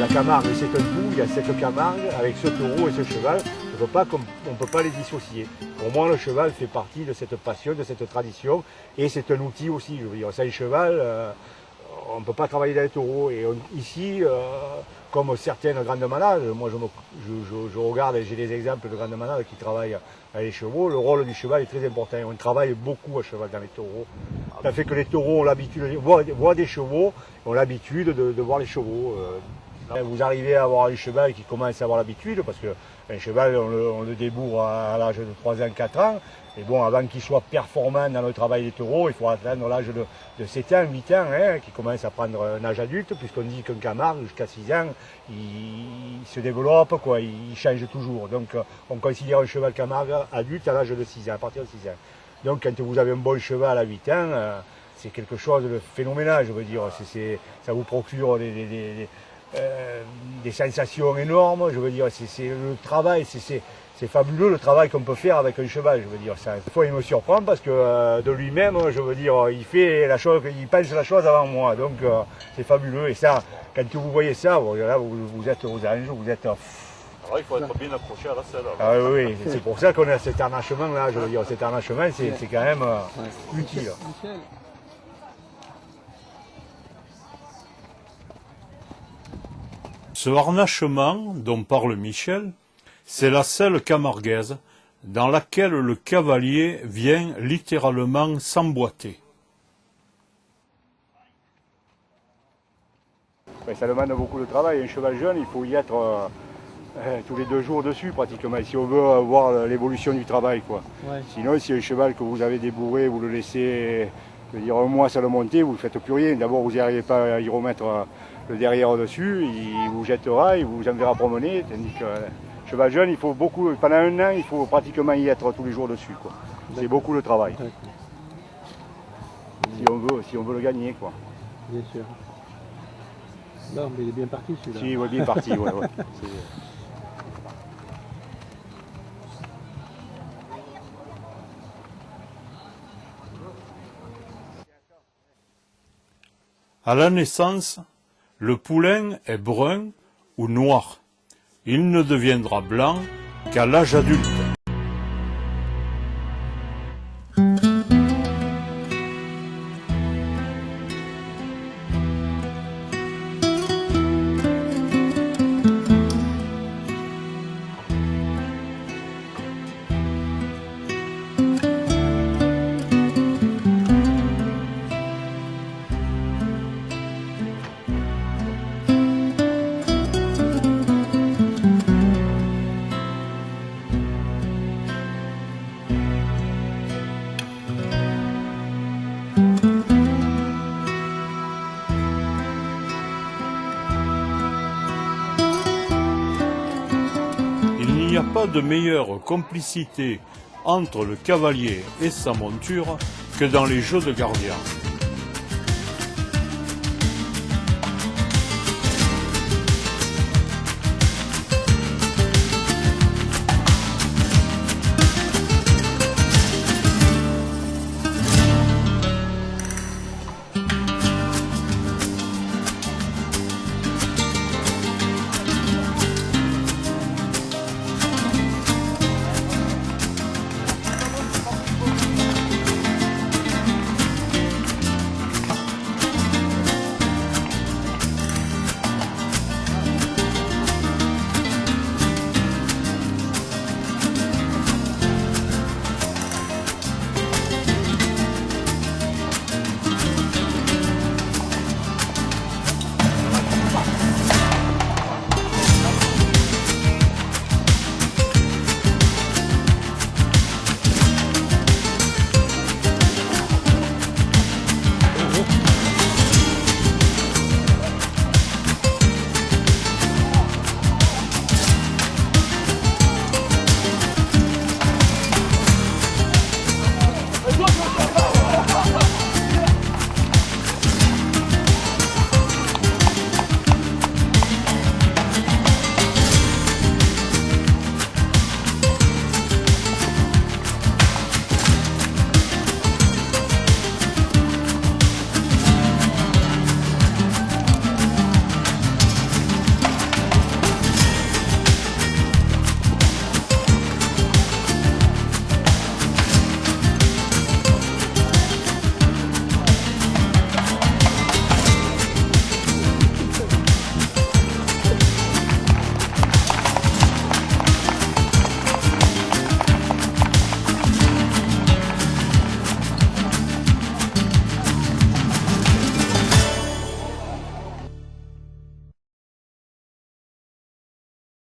la Camargue c'est un tout, il y a cette Camargue avec ce taureau et ce cheval, on ne peut pas les dissocier. Pour moi le cheval fait partie de cette passion, de cette tradition et c'est un outil aussi, je veux dire, sans cheval, on ne peut pas travailler dans les taureaux. Et ici, comme certaines grandes malades, moi je regarde et j'ai des exemples de grandes malades qui travaillent avec les chevaux, le rôle du cheval est très important. On travaille beaucoup à cheval dans les taureaux. Ça fait que les taureaux ont l'habitude, voient des chevaux, ont l'habitude de voir les chevaux. Vous arrivez à avoir un cheval qui commence à avoir l'habitude, parce qu'un cheval, on le débourre à l'âge de 3 ans, 4 ans. Et bon, avant qu'il soit performant dans le travail des taureaux, il faut attendre l'âge de 7 ans, 8 ans, qu'il commence à prendre un âge adulte, puisqu'on dit qu'un Camargue, jusqu'à 6 ans, il se développe, quoi, il change toujours. Donc on considère un cheval Camargue adulte à l'âge de 6 ans, à partir de 6 ans. Donc quand vous avez un bon cheval à 8 ans, c'est quelque chose de phénoménal, je veux dire. Ça vous procure des sensations énormes, je veux dire, c'est le travail, c'est fabuleux le travail qu'on peut faire avec un cheval, je veux dire. Ça, des fois il me surprend parce que de lui-même, je veux dire, il fait la chose, il pense la chose avant moi, donc c'est fabuleux. Et ça, quand vous voyez ça, là, vous êtes aux anges, vous êtes... Alors, il faut être bien accroché à la selle. Ah oui, c'est pour ça qu'on a cet harnachement là, je veux dire, cet harnachement c'est quand même utile. Ce harnachement dont parle Michel, c'est la selle camarguaise dans laquelle le cavalier vient littéralement s'emboîter. Ça demande beaucoup de travail. Un cheval jeune, il faut y être tous les 2 jours dessus pratiquement, si on veut voir l'évolution du travail, quoi. Ouais. Sinon, si un cheval que vous avez débourré, vous le laissez, je veux dire, un mois sans le monter, vous ne faites plus rien. D'abord, vous n'arrivez pas à y remettre le derrière dessus, il vous jettera, il vous enverra promener, tandis que cheval jeune, il faut beaucoup, pendant 1 an, il faut pratiquement y être tous les jours dessus, quoi. C'est beaucoup de travail. Si on veut le gagner, quoi. Bien sûr. Non, mais il est bien parti celui-là. Si, il est bien parti, ouais. À la naissance, le poulain est brun ou noir. Il ne deviendra blanc qu'à l'âge adulte. Il n'y a pas de meilleure complicité entre le cavalier et sa monture que dans les jeux de gardiens.